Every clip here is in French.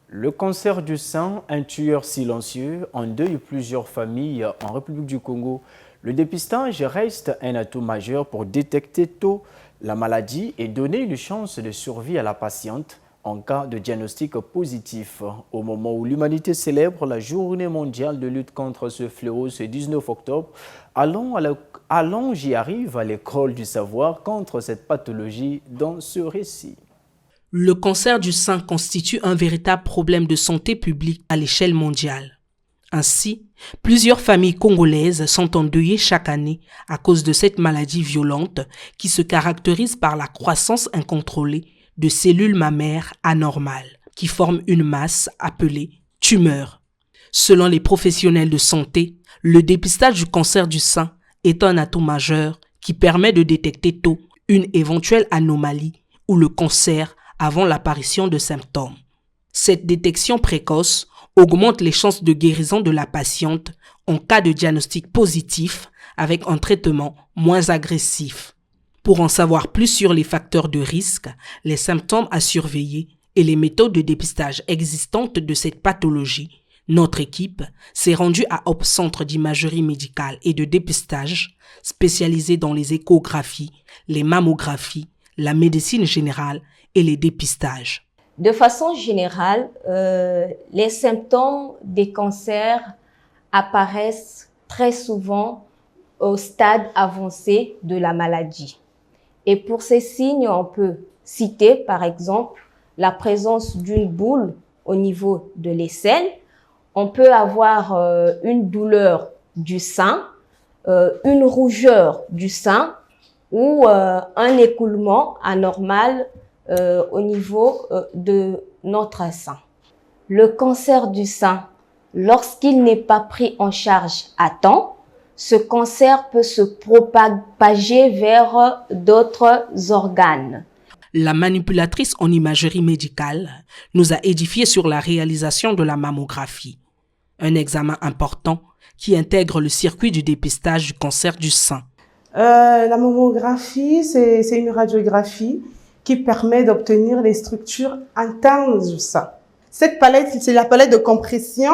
Le cancer du sein, un tueur silencieux, endeuille plusieurs familles en République du Congo. Le dépistage reste un atout majeur pour détecter tôt la maladie et donner une chance de survie à la patiente en cas de diagnostic positif. Au moment où l'humanité célèbre la journée mondiale de lutte contre ce fléau ce 19 octobre, allons, j'y arrive à l'école du savoir contre cette pathologie dans ce récit. Le cancer du sein constitue un véritable problème de santé publique à l'échelle mondiale. Ainsi, plusieurs familles congolaises sont endeuillées chaque année à cause de cette maladie violente qui se caractérise par la croissance incontrôlée de cellules mammaires anormales qui forment une masse appelée tumeur. Selon les professionnels de santé, le dépistage du cancer du sein est un atout majeur qui permet de détecter tôt une éventuelle anomalie ou le cancer avant l'apparition de symptômes. Cette détection précoce augmente les chances de guérison de la patiente en cas de diagnostic positif avec un traitement moins agressif. Pour en savoir plus sur les facteurs de risque, les symptômes à surveiller et les méthodes de dépistage existantes de cette pathologie, notre équipe s'est rendue à Hope Centre d'imagerie médicale et de dépistage spécialisé dans les échographies, les mammographies, la médecine générale et les dépistages. De façon générale, les symptômes des cancers apparaissent très souvent au stade avancé de la maladie. Et pour ces signes, on peut citer par exemple la présence d'une boule au niveau de l'aisselle. On peut avoir une douleur du sein, une rougeur du sein ou un écoulement anormal au niveau de notre sein. Le cancer du sein, lorsqu'il n'est pas pris en charge à temps, ce cancer peut se propager vers d'autres organes. La manipulatrice en imagerie médicale nous a édifié sur la réalisation de la mammographie, un examen important qui intègre le circuit du dépistage du cancer du sein. La mammographie, c'est une radiographie qui permet d'obtenir les structures internes du sein. Cette palette, c'est la palette de compression.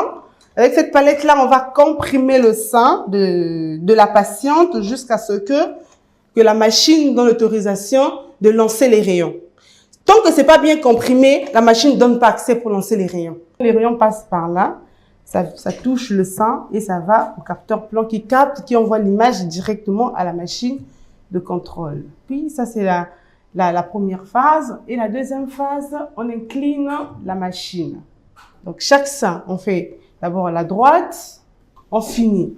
Avec cette palette-là, on va comprimer le sein de la patiente jusqu'à ce que la machine donne l'autorisation de lancer les rayons. Tant que c'est pas bien comprimé, la machine ne donne pas accès pour lancer les rayons. Les rayons passent par là, ça touche le sein et ça va au capteur plan qui capte, qui envoie l'image directement à la machine de contrôle. Puis ça, c'est la première phase. Et la deuxième phase, on incline la machine. Donc chaque sein, on fait d'abord à la droite, on finit.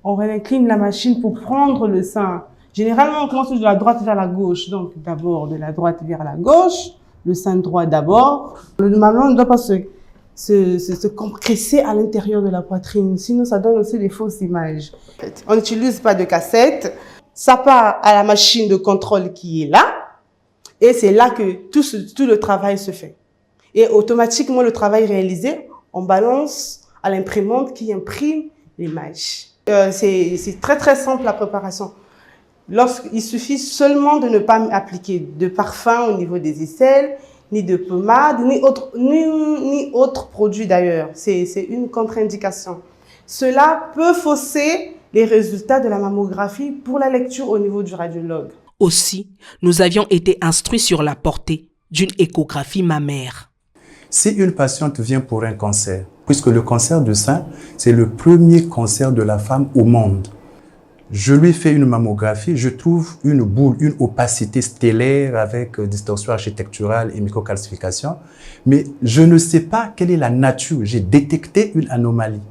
On incline la machine pour prendre le sein. Généralement, on commence de la droite vers la gauche. Donc d'abord de la droite vers la gauche, le sein droit d'abord. Normalement, on ne doit pas se compresser à l'intérieur de la poitrine. Sinon, ça donne aussi des fausses images. On n'utilise pas de cassette. Ça part à la machine de contrôle qui est là. Et c'est là que tout le travail se fait. Et automatiquement, le travail réalisé, on balance à l'imprimante qui imprime l'image. C'est très très simple la préparation. Il suffit seulement de ne pas appliquer de parfum au niveau des aisselles, ni de pommade, ni autre produit d'ailleurs. C'est une contre-indication. Cela peut fausser les résultats de la mammographie pour la lecture au niveau du radiologue. Aussi, nous avions été instruits sur la portée d'une échographie mammaire. Si une patiente vient pour un cancer, puisque le cancer du sein, c'est le premier cancer de la femme au monde, je lui fais une mammographie, je trouve une boule, une opacité stellaire avec distorsion architecturale et microcalcification, mais je ne sais pas quelle est la nature. J'ai détecté une anomalie,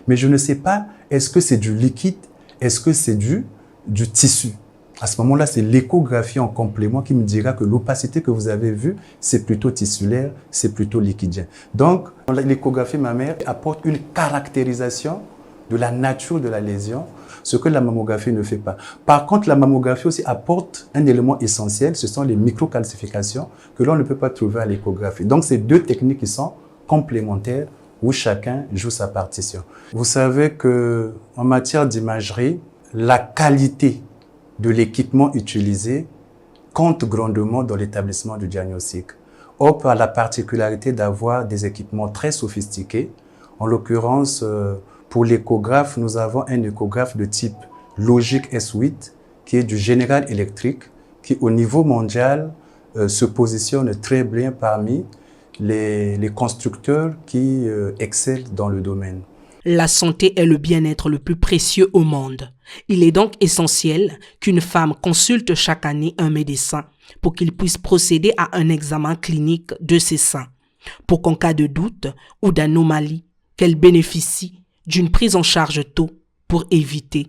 mais je ne sais pas est-ce que c'est du liquide, est-ce que c'est du tissu. À ce moment-là, c'est l'échographie en complément qui me dira que l'opacité que vous avez vue, c'est plutôt tissulaire, c'est plutôt liquidien. Donc, l'échographie mammaire apporte une caractérisation de la nature de la lésion, ce que la mammographie ne fait pas. Par contre, la mammographie aussi apporte un élément essentiel, ce sont les microcalcifications que l'on ne peut pas trouver à l'échographie. Donc, c'est deux techniques qui sont complémentaires où chacun joue sa partition. Vous savez que en matière d'imagerie, la qualité de l'équipement utilisé compte grandement dans l'établissement du diagnostic. offre la particularité d'avoir des équipements très sophistiqués. En l'occurrence, pour l'échographe, nous avons un échographe de type Logic S8 qui est du General Electric, qui au niveau mondial se positionne très bien parmi les constructeurs qui excellent dans le domaine. La santé est le bien-être le plus précieux au monde. Il est donc essentiel qu'une femme consulte chaque année un médecin pour qu'il puisse procéder à un examen clinique de ses seins, pour qu'en cas de doute ou d'anomalie, qu'elle bénéficie d'une prise en charge tôt pour éviter